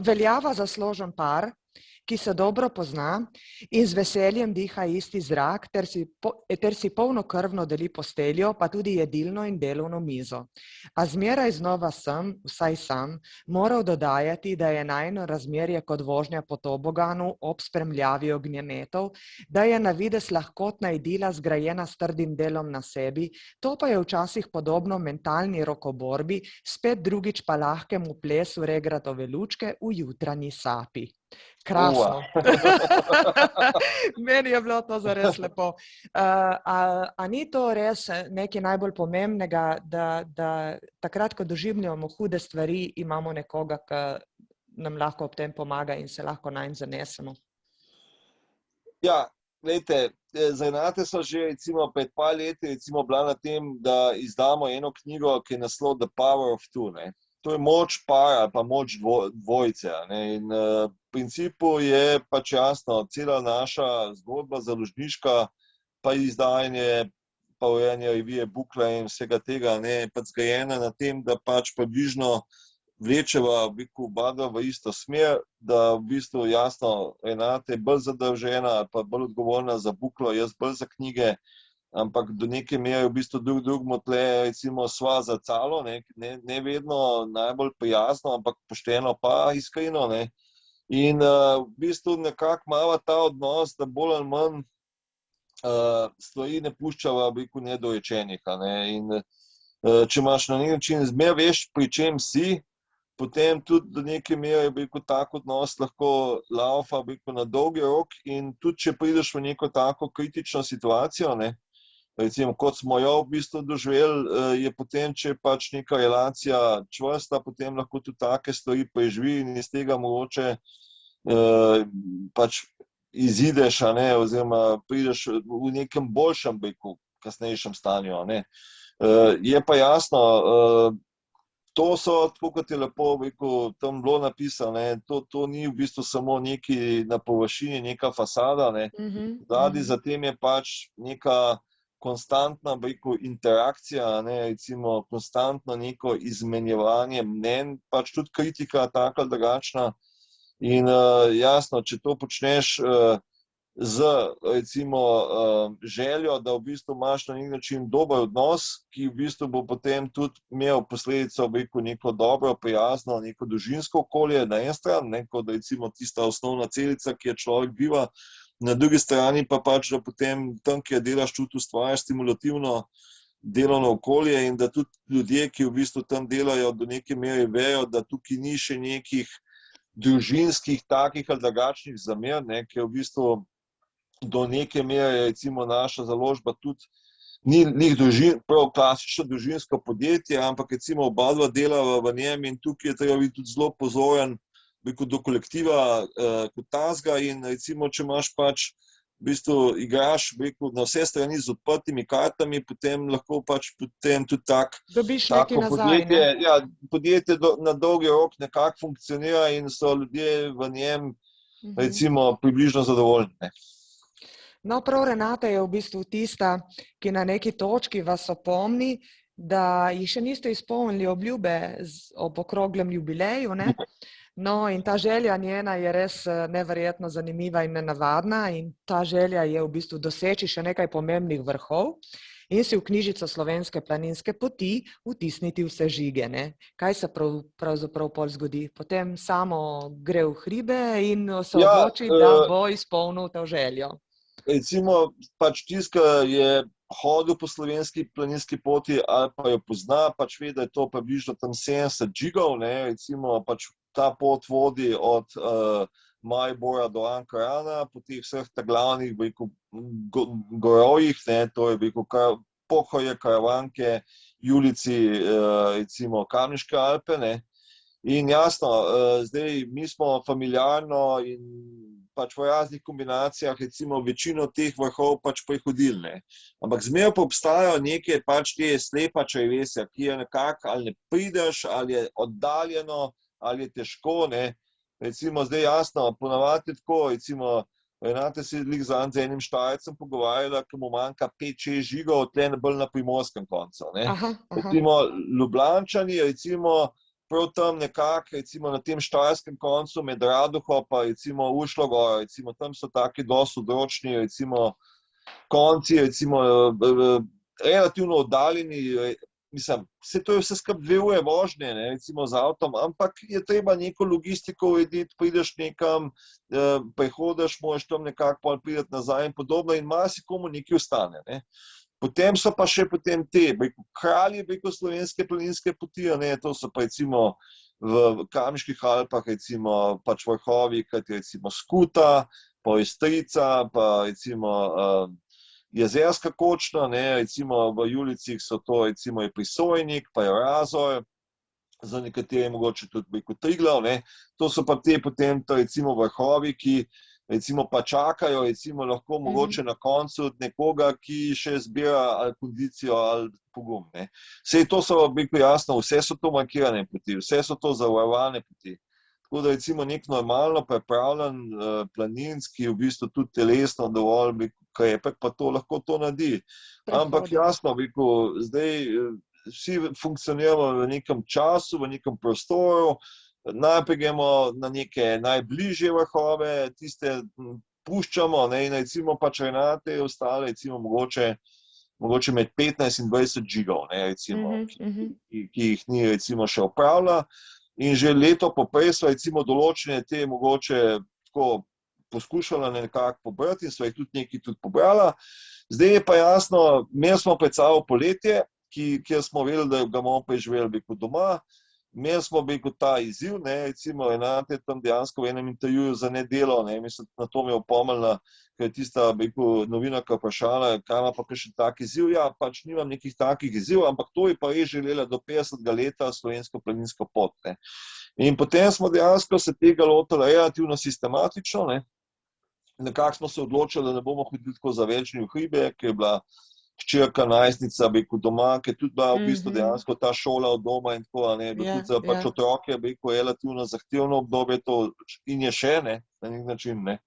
Veljava za složen par, ki se dobro pozna in z veseljem diha isti zrak, ter si polnokrvno deli posteljo, pa tudi jedilno in delovno mizo. A zmeraj znova sem, vsaj sam, moral dodajati, da je najino razmerje kot vožnja po toboganu ob spremljavi ognjemetov, da je na videz lahkotna idila zgrajena s trdim delom na sebi, to pa je včasih podobno mentalni rokoborbi, spet drugič pa lahkemu plesu regratove lučke v jutranji sapi. Krasno. Meni je bilo to zares lepo. A ni to res nekaj najbolj pomembnega, da takrat, ko doživljamo hude stvari, imamo nekoga, ki nam lahko ob tem pomaga in se lahko nanj zanesemo? Ja, glejte, z Renate so že recimo pred par leti bila na tem, da izdamo eno knjigo, ki je naslov The Power of Two, ne. to je moč para, pa moč dvojice. Ne? In v principu je pač jasno, cela naša zgodba založniška, pa izdajanje, pa urejanje revije Bukla in vsega tega, ne, pač zgrajena na tem, da pač približno vlečeva oba v isto smer, da v bistvu jasno Renata je bolj zadolžena, pa bolj odgovorna za Buklo, jaz bolj za knjige, ampak do neke mere v bistvu drugemu tle recimo sva zrcalo, ne vedno najbolj prijazno, ampak pošteno pa iskreno, ne. In v bistvu nekako imava ta odnos, da bolj ali manj stvari ne puščava, bi rekel, nedorečenih, ne. In če imaš na nek način zmer veš, pri čem si, potem tudi do neke mere, bi rekel, tak odnos lahko laufa, bi rekel, na dolgi rok in tudi, če prideš v neko tako kritično situacijo, ne, recimo, kot smo jo v bistvu doživeli, je potem, če je pač neka relacija čvrsta, potem lahko tudi take stvari preživi in iz tega mogoče pač izideš, ne, oziroma prideš v nekem boljšem, bi rekel, kasnejšem stanju, ne. Je pa jasno, to so, tako kot je lepo, bi rekel, tam bilo napisano, ne, to ni v bistvu samo neki na površini, neka fasada, ne. Zadaj za tem je pač neka konstantna, bi rekel, interakcija, ne, recimo konstantno neko izmenjevanje mnenj, pač tudi kritika taka ali drugačna. In jasno, če to počneš z recimo željo, da v bistvu imaš na nek način dober odnos, ki v bistvu bo potem tudi imel posledico, bi rekel, neko dobro, prijazno, neko družinsko okolje na eni strani, ne, kot recimo tista osnovna celica, ki je človek biva, na drugi strani pa pač, da potem tam, kjer delaš, tudi ustvarjaš stimulativno delovno okolje in da tudi ljudje, ki v bistvu tam delajo, do neke mere vejo, da tukaj ni še nekih družinskih takih ali drugačnih zamer, ne, ker v bistvu do neke mere recimo naša založba tudi ni prav klasično družinsko podjetje, ampak recimo oba dva delava v njem in tukaj je treba biti tudi zelo pozoren, bi rekel, do kolektiva kot takega in recimo, če imaš pač v bistvu igraš, bi rekel, na vse strani z odprtimi kartami, potem lahko pač potem tudi tako podjetje, ja, podjetje na dolgi rok nekako funkcionira in so ljudje v njem recimo približno zadovoljni, ne. No, prav Renata je v bistvu tista, ki na neki točki vas opomni, da jih še niste izpolnili obljube ob okroglem jubileju, ne? No, in ta želja njena je res neverjetno zanimiva in nenavadna in ta želja je v bistvu doseči še nekaj pomembnih vrhov in si v knjižico Slovenske planinske poti vtisniti vse žige, ne. Kaj se pravzaprav pol zgodi? Potem samo gre v hribe in se odloči, da bo izpolnil to željo. Recimo, pač tisti, ki je hodil po Slovenski planinski poti ali pa jo pozna, pač ve, da je to približno tam 70 žigov, ne, recimo pač ta pot vodi od Maribora do Ankarana, po teh vseh glavnih, bi rekel, gorovjih, ne, to je, bi rekel, Pohorje, Karavanke, Julici, recimo Kamniške Alpe, ne. In jasno, zdaj mi smo familiarno in pač v raznih kombinacijah recimo večino teh vrhov pač prehodili, ne. Ampak zmeraj pa obstajajo neke pač te slepa črevesja, ki je nekako ali ne prideš, ali je oddaljeno, ali je težko, ne. Recimo zdaj jasno, ponavadi je tako, recimo Renata se je z enim Štajercem pogovarjala, ki mu manjka 5-6 žigov, tle bolj na primorskem koncu, ne. Recimo Ljubljančani, recimo prav tam nekako, recimo na tem štajerskem koncu med Radoho pa recimo Ušlogoro, recimo tam so taki dosti odročni, recimo konci, recimo relativno oddaljeni, mislim, to je vse skupaj 2 ure vožnje, ne, recimo z avtom, ampak je treba neko logistiko urediti, prideš nekam, prehodiš, moraš tam nekako priti nazaj in podobno in marsikomu nekaj ostane, ne. Potem so pa še potem te, kralji, Slovenske planinske poti, ne, to so pa recimo v Kamniških Alpah, recimo pač vrhovi, kot je recimo Skuta, pa Ojstrica, pa recimo Jezerska kočna, ne, recimo v Julicih so to recimo je Prisojnik, pa je Razor, za nekatere mogoče tudi, Triglav, ne, to so pa te potem recimo vrhovi, ki recimo pa čakajo, recimo lahko mogoče na koncu od nekoga, ki še zbira ali kondicijo ali pogum. Ne. Vse to so, bi rekel jasno, vse so to markirane poti, vse so to zavarovalne poti. Tako da recimo nek normalno pripravljen planinski, v bistvu tudi telesno dovolj, bi rekel, krepek, pa to lahko to naredi. Ampak jasno, bi rekel, zdaj vsi funkcioniramo v nekem času, v nekem prostoru, najprej gremo na neke najbližje vrhove, tiste puščamo, ne, in recimo pač Renate ostale, recimo mogoče med 15 in 20 gigov, ne, recimo, ki jih ni recimo še opravila. In že leto poprej so recimo določene te mogoče tako poskušala nekako pobrati in so jih tudi nekaj tudi pobrala. Zdaj je pa jasno, imeli smo pred sabo poletje, kjer smo vedeli, da ga bomo preživeli beko doma. Imeli smo beko ta izziv, ne, recimo Renate tam dejansko v enem intervjuju za Nedelo, ne, mislim, na to me je opomnila, ker je tista beko novinarka vprašala, kaj ima pa še tak izziv. Ja, pač nimam nekih takih izziv, ampak to je pa res želela do 50. leta slovensko planinsko pot. Ne. In potem smo dejansko se tega lotili relativno sistematično, ne. Nekako smo se odločili, da ne bomo hodili tako za večni v hribe, ker je bila hčerka, najstnica, beko doma, ker je tudi bila v bistvu dejansko ta šola od doma in tako, ne, tudi za pač otroke, beko relativno zahtevno obdobje to in je še, ne, na nek način, ne.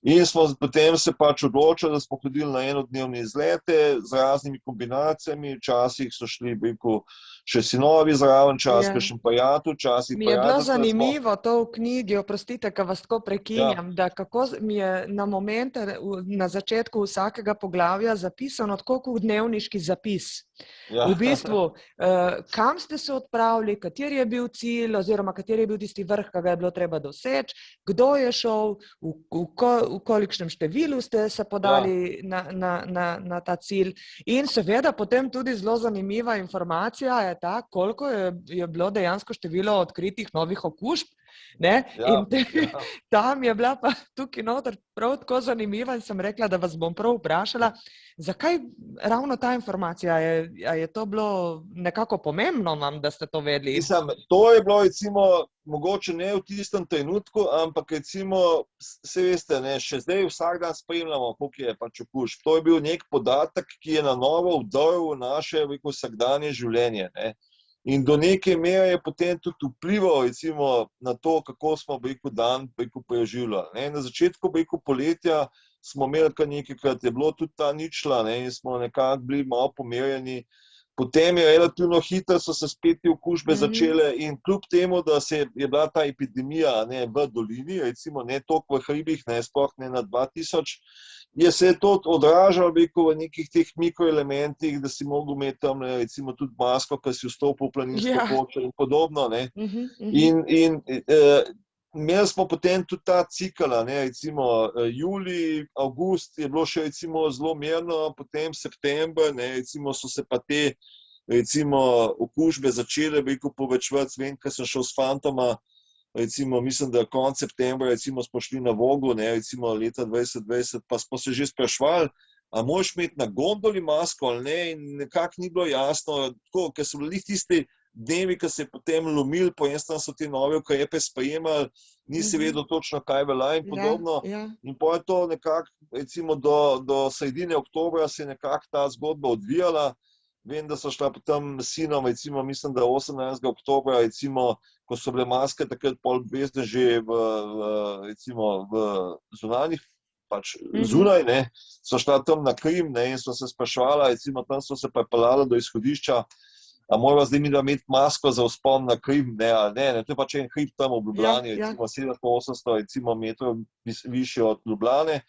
In smo potem se pač odločili, da smo hodili na enodnevne izlete z raznimi kombinacijami, včasih so šli, beko, še sinovi zraven, včasih še pajatu, včasih mi je bilo zanimivo to v knjigi, oprostite, ko vas tako prekinjam, da kako mi je na momente na začetku vsakega poglavja zapisano tako kot dnevniški zapis. V bistvu, kam ste se odpravili, kateri je bil cilj oziroma kateri je bil tisti vrh, ki ga je bilo treba doseči, kdo je šel, v kolikšnem številu ste se podali na ta cilj. In seveda potem tudi zelo zanimiva informacija je ta, koliko je bilo dejansko število odkritih novih okužb. Ne? In tam je bila pa tukaj noter prav tako zanimiva in sem rekla, da vas bom prav vprašala, zakaj ravno ta informacija? Je to bilo nekako pomembno vam, da ste to vedeli? Mislim, to je bilo recimo, mogoče ne v tistem trenutku, ampak recimo, se veste, ne, še zdaj vsak dan spremljamo, koliko je pač okužb. To je bil nek podatek, ki je na novo vdrl v naše vsakdanje življenje. Ne. In do neke mere je potem tudi vplival recimo na to, kako smo dan preživljali. Na začetku poletja smo imeli kar nekajkrat, je bilo tudi ta ničla, ne, in smo nekako bili malo pomerjeni. Potem je relativno hitro so se spet te okužbe začele in kljub temu, da je bila ta epidemija, ne, v dolini, recimo ne toliko v hribih, ne, sploh ne na 2000, je se to odražalo v nekih teh mikroelementih, da si mogel imeti tam recimo tudi masko, ki si vstopil v planinsko kočo in podobno. Ne. In imeli smo potem tudi ta cikl, ne, recimo julij, avgust je bilo še recimo zelo mirno, potem september, ne, recimo so se pa te recimo okužbe začele povečevati, vem, ker sem šel s fantoma, recimo, mislim, da konec septembra, recimo, smo šli na Vogu, ne, recimo, leta 2020, pa smo se že sprašvali, a moraš imeti na gondoli masko ali ne, in nekako ni bilo jasno, tako, ker so bili tisti dnevi, ki se je potem lomili, po eni strani so te nove ukrepe sprejemali, nisi vedel točno, kaj velja in podobno. In potem je to nekako, recimo, do sredine oktobra se je nekako ta zgodba odvijala. Vem, da so šla potem s sinom, recimo, mislim, da 18. oktobra, recimo, ko so bile maske takrat pol obvezne že v zunanjih, pač zunaj, ne, so šla tam na Krim, ne, in so se sprašvala, recimo, tam so se pripeljali do izhodišča, a moramo zdaj mi da imeti masko za vzpon na Krim, ne, ali ne, to je pač en hrib tam v Ljubljani, recimo 700-800 recimo metrov više od Ljubljane.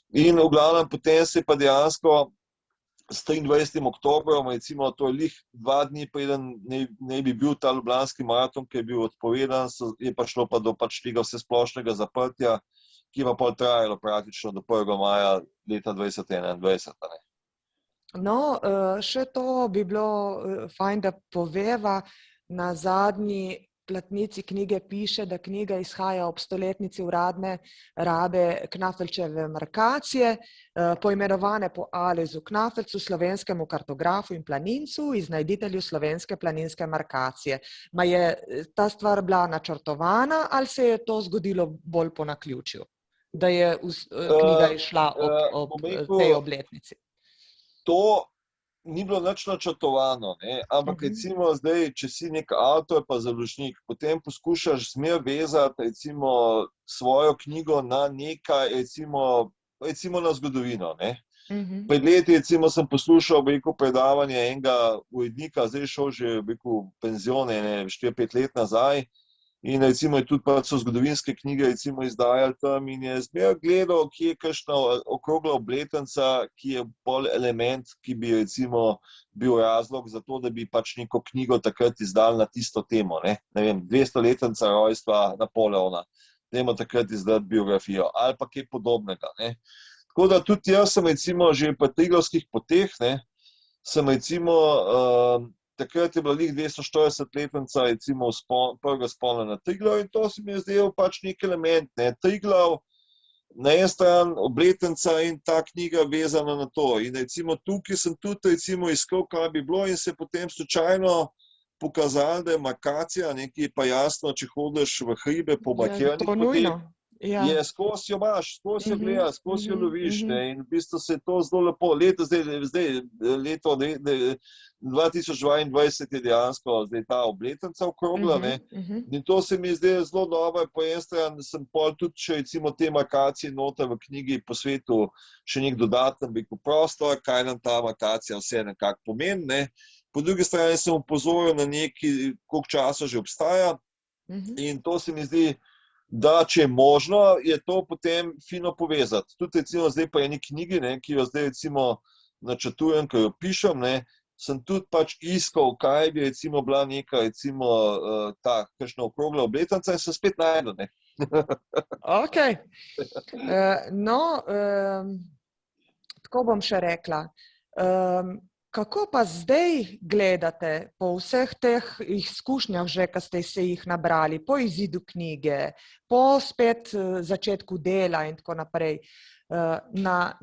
In v glavnem potem se pa dejansko s 23. oktobrom, recimo, to je lih 2 dni, preden ne bi bil ta ljubljanski maraton, ki je bil odpovedan, je pa šlo pa do pač tega vsesplošnega zaprtja, ki pa pol trajalo praktično do 1. maja leta 2021. No, še to bi bilo fajn, da poveva. Na zadnji platnici knjige piše, da knjiga izhaja ob 100-letnici uradne rabe Knafelčeve markacije, poimenovane po Alojzu Knafelcu, slovenskemu kartografu in planincu, iznajditelju slovenske planinske markacije. Ma je ta stvar bila načrtovana ali se je to zgodilo bolj po naključju? da je knjiga izšla ob bom rekel, tej obletnici? To ni bilo nič načrtovano, ne? Ampak recimo zdaj, če si nek avtor pa založnik, potem poskušaš zmer vezati recimo svojo knjigo na nekaj, recimo na zgodovino, ne? Pred leti recimo sem poslušal predavanje enega urednika, zdaj je šel že penzion, 4-5 let nazaj, in recimo je tudi so zgodovinske knjige recimo izdajali tam in je zmer gledal, kje je kakšna okrogla obletnica, ki je bolj element, ki bi recimo bil razlog za to, da bi pač neko knjigo takrat izdali na tisto temo, ne vem, 200-letnica rojstva Napoleona, dajmo takrat izdati biografijo ali pa kaj podobnega, ne. Tako da tudi jaz sem recimo že pri Triglavskih poteh, ne, sem recimo takrat je bila lih 240-letnica recimo prvega vzpona na Triglav in to se mi je zdel pač nek element, ne, Triglav, na eni strani obletnica in ta knjiga vezana na to. In recimo tukaj sem tudi recimo iskal, kaj bi bilo in se potem slučajno pokazalo, da je markacija, nekaj pa jasno, če hodiš v hribe po markiranih poteh, je skozi jo imaš, skozi jo gledaš, skozi jo loviš, ne, in v bistvu se je to zelo lepo. Leto 2022 je dejansko zdaj ta obletnica okrogla, ne, in to se mi je zdaj zelo dobro, po eni strani sem pol tudi še recimo te markacije noter v knjigi po svetu še nek dodaten prostor, kaj nam ta markacija vse nekako pomeni, ne. Po drugi strani sem opozoril na nekaj, koliko časa že obstaja, in to se mi zdi, da če je možno, je to potem fino povezati. Tudi recimo zdaj pa eni knjigi, ne, ki jo zdaj recimo načrtujem, ko jo pišem, ne, sem tudi pač iskal, kaj bi recimo bila neka recimo ta kakšna okrogla obletnica in sem spet našel, ne. Okej. No, tako bom še rekla. Kako pa zdaj gledate po vseh teh izkušnjah že, ki ste se jih nabrali, po izidu knjige, po spet začetku dela in tako naprej, na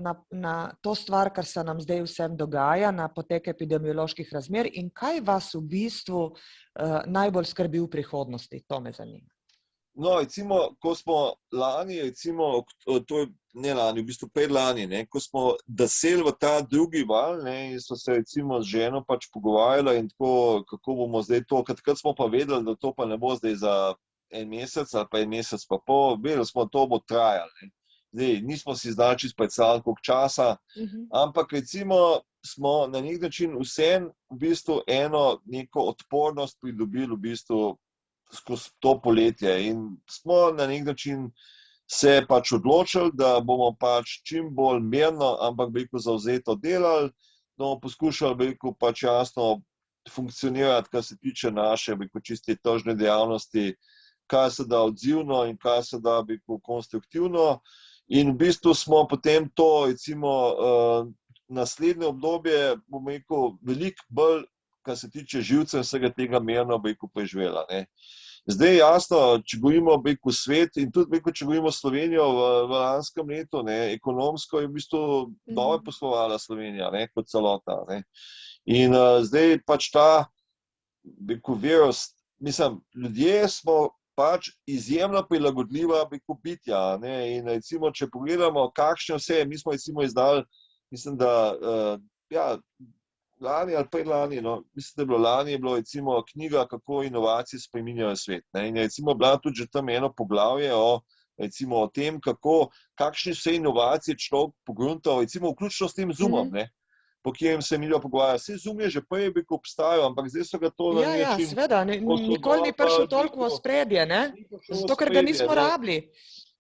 to stvar, kar se nam zdaj vsem dogaja, na potek epidemioloških razmer in kaj vas v bistvu najbolj skrbi v prihodnosti? To me zanima. No, recimo, ko smo lani, recimo, ne lani, v bistvu predlani, ne, ko smo daseli v ta drugi val, ne, in so se recimo z ženo pač pogovarjala in tako, kako bomo zdaj to, takrat smo pa vedeli, da to pa ne bo zdaj za en mesec ali pa en mesec pa pol, vedeli smo, to bo trajalo, ne. Zdaj, nismo si znali čisto predstavljati, koliko časa, ampak recimo smo na nek način vseeno v bistvu eno neko odpornost pridobili v bistvu skozi to poletje in smo na nek način se pač odločili, da bomo pač čim bolj mirno, ampak zavzeto delali, da bomo poskušali pač jasno funkcionirati, kar se tiče naše čiste tržne dejavnosti, kar se da odzivno in kar se da konstruktivno. In v bistvu smo potem to recimo naslednje obdobje, bom rekel, veliko bolj, kar se tiče živcev vsega tega mirno preživela, ne. Zdaj jasno, če govorimo svet in tudi če govorimo Slovenijo v lanskem letu, ne, ekonomsko je v bistvu dobro poslovala Slovenija, ne, kot celota, ne. In zdaj pač ta virus, mislim, ljudje smo pač izjemno prilagodljiva bitja, ne, in recimo, če pogledamo, kakšne vse, mi smo recimo izdali, mislim, da lani ali predlani, no, mislim, da je bilo lani, je bilo recimo knjiga, kako inovacije spreminjajo svet, ne, in je recimo bila tudi že tam eno poglavje recimo o tem, kakšne vse inovacije človek pogruntal, recimo vključno s tem Zoomom, ne, po katerem se mi pogovarja. Saj Zoom je že prej obstajal, ampak zdaj so ga to na nek način... Ja, seveda, nikoli ni prišel toliko v ospredje, ne, zato ker ga nismo rabili.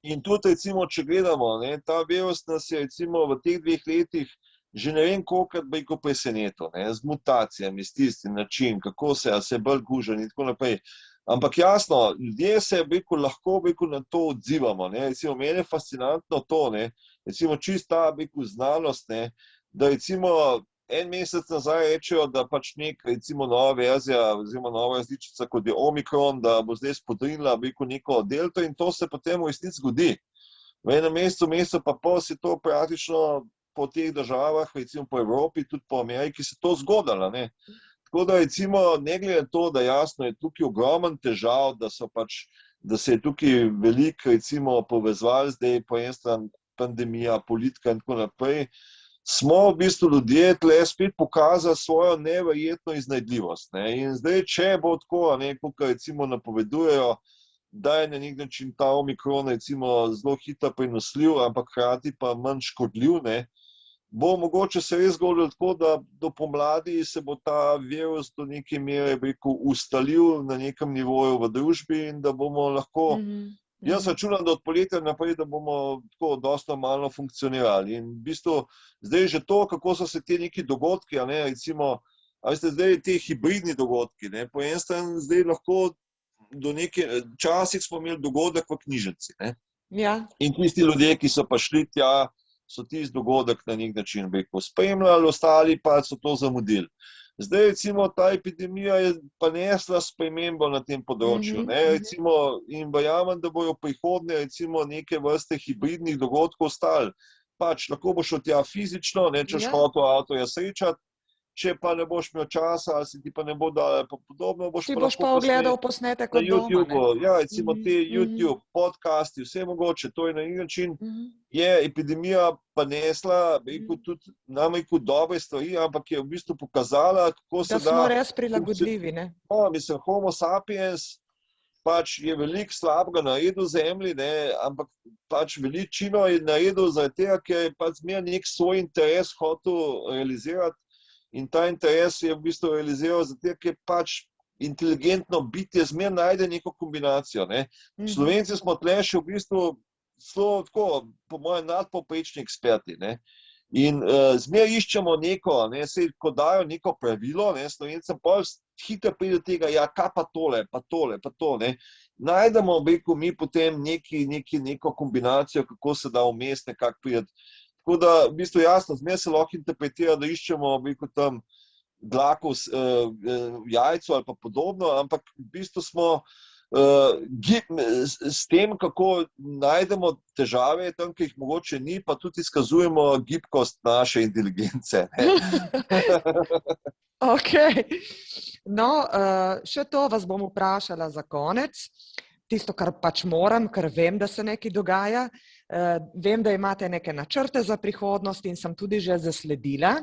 In tudi recimo, če gledamo, ne, ta virus nas je recimo v teh 2 letih že ne vem kolikokrat presenetil, ne, z mutacijami, s tistim način, kako se bolj gužen in tako naprej. Ampak jasno, ljudje se lahko na to odzivamo, ne, recimo meni je fascinantno to, ne, recimo čista znanost, ne, da recimo en mesec nazaj rečejo, da pač recimo nova verzija oziroma nova različica, kot je Omikron, da bo zdaj spodrinila neko delto in to se potem v resnici zgodi. V enem mesecu pa pol se to praktično po teh državah, recimo po Evropi, tudi po Ameriki, se to zgodilo, ne. Tako da recimo, ne glede na to, da jasno je tukaj ogromen težav, da so pač da se je tukaj veliko recimo povezovalo, zdaj po eni strani pandemija, politika in tako naprej, smo v bistvu ljudje tle spet pokazali svojo neverjetno iznajdljivost. Ne? In zdaj, če bo tako, kot recimo napovedujejo, da je na nek način ta omikron recimo zelo hitro prenosljiv, ampak hkrati pa manj škodljiv, ne? Bo mogoče se res zgodilo tako, da do pomladi se bo ta virus do neke mere ustalil na nekem nivoju v družbi in da bomo lahko, jaz računam, da od poletja naprej, da bomo tako dosta normalno funkcionirali. In v bistvu zdaj že to, kako so se te neki dogodki, recimo, zdaj te hibridni dogodki, ne, po eni strani zdaj lahko do včasih smo imeli dogodek v knjižnici, ne. Ja. In tisti ljudje, ki so pa šli tja, so tisti dogodek na nek način spremljali, ostali pa so to zamudili. Zdaj, recimo, ta epidemija je pa nesla spremembo na tem področju. Recimo, in verjamem, da bojo v prihodnje recimo neke vrste hibridnih dogodkov ostali. Pač lahko boš šel tja fizično, če boš hotel avtorja srečati, če pa ne boš imel časa, ali se ti pa ne bo dalo, pa podobno, boš pa lahko ogledal posnetek na od YouTubeu. doma. Ja, recimo te YouTube, podcasti, vse mogoče, to je na nek način, je epidemija pa nesla, tudi nam dobre stvari, ampak je v bistvu pokazala, kako se da... Da smo res prilagodljivi, ne? Mislim, Homo sapiens pač je veliko slabega naredil v zemlji, ne, ampak pač veličino je naredil zaradi tega, ker je pač zmeraj nek svoj interes hotel realizirati. In ta interes je v bistvu realiziral zato, ker pač inteligentno bitje zmeraj najde neko kombinacijo. Ne. Slovenci smo tle še v bistvu zelo tako, po mojem, nadpovprečni eksperti. Ne. In zmeraj iščemo neko, se ko dajo neko pravilo, Slovencem pa hitro pride do tega, ja, kaj pa tole, pa tole, pa to. Ne. Najdemo, mi potem neko kombinacijo, kako se da vmes nekako priti. Tako da, v bistvu jasno, zmeraj se lahko interpretira, da iščemo tam dlako v jajcu ali pa podobno, ampak v bistvu smo s tem, kako najdemo težave tam, ki jih mogoče ni, pa tudi izkazujemo gibkost naše inteligence. Ok. No, še to vas bom vprašala za konec. Tisto, kar pač moram, ker vem, da se nekaj dogaja. Vem, da imate neke načrte za prihodnost in sem tudi že zasledila,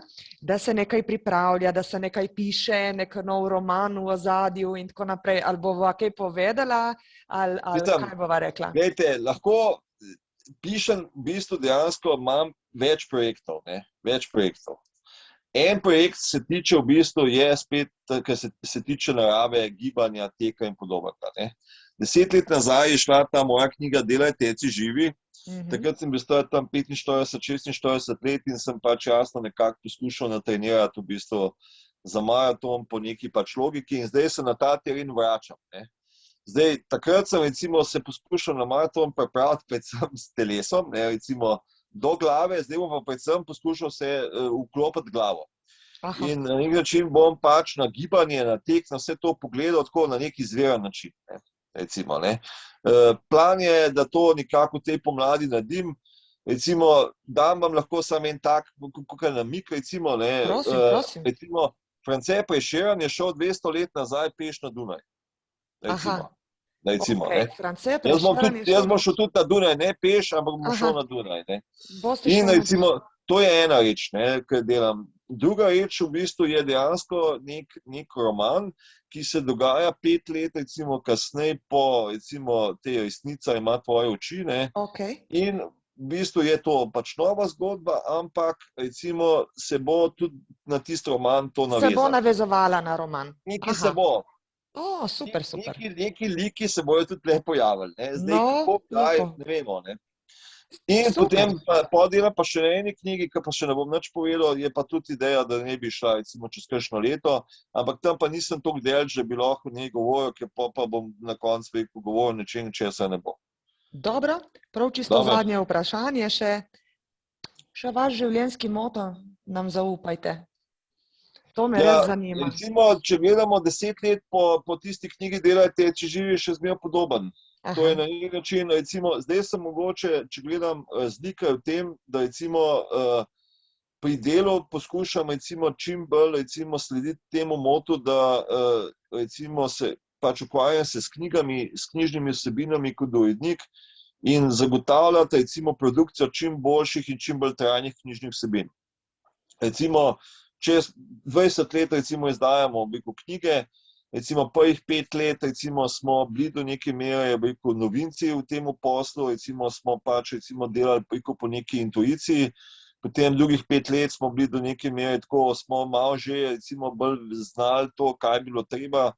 da se nekaj pripravlja, da se nekaj piše, nek nov roman v ozadju in tako naprej. Ali bova kaj povedala, ali kaj bova rekla? Glejte, lahko pišem, v bistvu dejansko imam več projektov, več projektov. En projekt se tiče v bistvu je spet, ker se tiče narave, gibanja, teka in podobnega. 10 let nazaj je šla ta moja knjiga Delaj, teci, živi. Takrat sem bil star tam 45-46 let in sem pač jasno nekako poskušal natrenirati v bistvu za maraton po neki pač logiki in zdaj se na ta teren vračam. Zdaj, takrat sem recimo se poskušal na maraton pripraviti predvsem s telesom, recimo do glave, zdaj bom pa predvsem poskušal se vklopiti glavo. Aha. In na nek način bom pač na gibanje, na tek, na vse to pogledal tako na neki izveren način. Recimo, plan je, da to nekako tej pomladi naredim. Recimo, dam vam lahko samo en tak, kakor namik, recimo, Prosim. Recimo, France Prešeren je šel 200 let nazaj peš na Dunaj. Recimo, jaz bom šel tudi na Dunaj, ne peš, ampak bom šel na Dunaj. In recimo, to je ena reč, kar delam. Druga reč v bistvu je dejansko nek roman, ki se dogaja 5 let, recimo, kasneje po, recimo, te Resnica ima tvoje oči, in v bistvu je to pač nova zgodba, ampak, recimo, se bo tudi na tisti roman to navezala. Se bo navezovala na roman. Nekaj se bo. Super. Neki liki se bojo tudi le pojavili. Zdaj, kako kaj, ne vemo, In potem podela pa še na eni knjigi, ki pa še ne bom nič povedal, je pa tudi ideja, da ne bi šla recimo čez kakšno leto, ampak tam pa nisem toliko daleč, da bi lahko o njej govoril, ker pa bom na koncu govoril nečem, česa ne bo. Dobro, prav čisto zadnje vprašanje še vaš življenjski moto nam zaupajte. To me res zanima. Recimo, če gledamo 10 let po tisti knjigi Delajte, če živi še zmeraj podoben. Aha. To je na nek način, recimo, zdaj sem mogoče, če gledam razlike v tem, da recimo pri delu poskušam recimo čim bolj recimo slediti temu motu, da recimo se pač ukvarjam se s knjigami, s knjižnimi vsebinami kot urednik in zagotavljati recimo produkcijo čim boljših in čim bolj trajnih knjižnih vsebin. Recimo, čez 20 let recimo izdajamo knjige, recimo prvih 5 let recimo smo bili do neke mere novinci v tem poslu, recimo smo pač recimo delali po neki intuiciji, potem drugih 5 let smo bili do neke mere tako, smo malo že recimo bolj znali to, kaj bi bilo treba.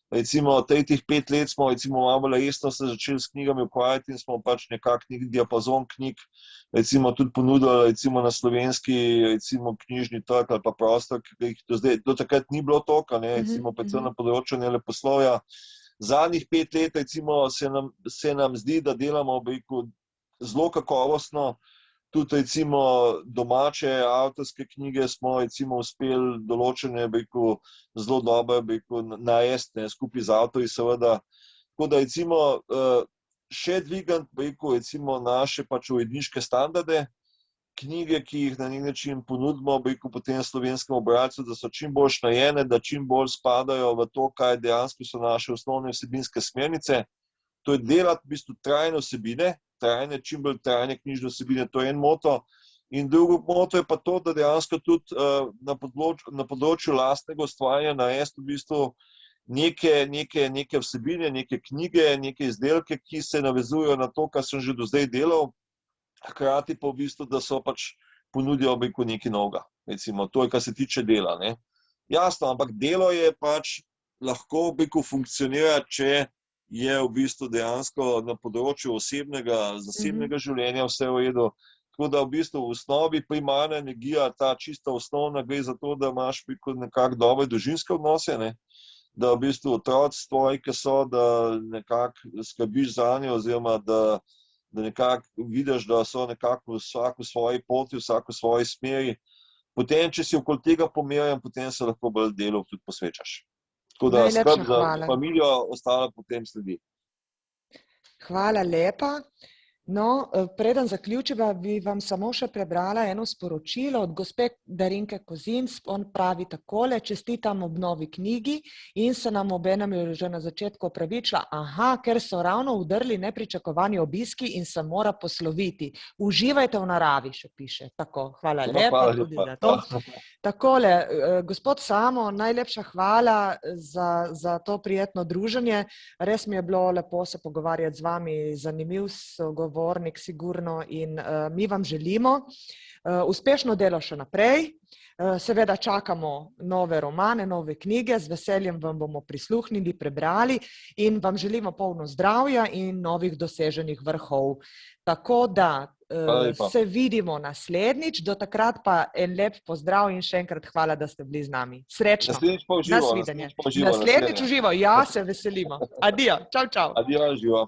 Recimo tretjih 5 let smo recimo malo bolj resno se začeli s knjigami ukvarjati in smo pač nekak diapazon knjig recimo tudi ponudili recimo na slovenski recimo knjižni trg ali pa prostor, ki jih do takrat ni bilo toliko, recimo predvsem na področju leposlovja. Zadnjih 5 let recimo se nam zdi, da delamo zelo kakovostno. Tudi recimo domače avtorske knjige smo recimo uspeli določene zelo dobro narediti skupaj z avtorji seveda. Tako da recimo še dvigati recimo naše pač uredniške standarde, knjige, ki jih na nek način ponudimo potem slovenskemu bralcu, da so čim bolj narejene, da čim bolj spadajo v to, kaj dejansko so naše osnovne vsebinske smernice. To je delati v bistvu trajne vsebine, čim bolj trajne knjižne vsebine, to je en moto. In drugo moto je pa to, da dejansko tudi na področju lastnega ustvarjanja narediti v bistvu neke vsebine, neke knjige, neke izdelke, ki se navezujejo na to, kar sem že do zdaj delal, hkrati pa v bistvu, da so pač ponudijo nekaj novega. Recimo, to je, kar se tiče dela. Jasno, ampak delo je pač lahko funkcionira, če je v bistvu dejansko na področju zasebnega življenja vse v redu. Tako da v bistvu v osnovi primarna energija, ta čista osnovna, gre za to, da imaš nekako dobre družinske odnose, da v bistvu otroci tvoji, ki so, da nekako skrbiš zanje oziroma da nekako vidiš, da so nekako vsak v svoji poti, vsak v svoji smeri. Potem, če si okoli tega pomerjen, potem se lahko bolj delu tudi posvečaš. Tako da skrb za familijo, ostalo potem sledi. Hvala lepa. No, preden zaključiva, bi vam samo še prebrala eno sporočilo od gospe Darinke Kozin. On pravi takole: čestitam ob novi knjigi in se nam obenem že na začetku opravičila. Ker so ravno udrli nepričakovani obiski in se mora posloviti. Uživajte v naravi, še piše. Tako, hvala lepa tudi za to. Takole, gospod Samo, najlepša hvala za to prijetno druženje. Res mi je bilo lepo se pogovarjati z vami, zanimiv sogovornik sigurno in mi vam želimo uspešno delo še naprej. Seveda čakamo nove romane, nove knjige, z veseljem vam bomo prisluhnili, prebrali in vam želimo polno zdravja in novih doseženih vrhov. Tako da se vidimo naslednjič, do takrat pa en lep pozdrav in še enkrat hvala, da ste bili z nami. Srečno. Naslednjič pa uživo. Naslednjič uživo, ja, se veselimo. Adijo, čau, čau. Adijo, živo.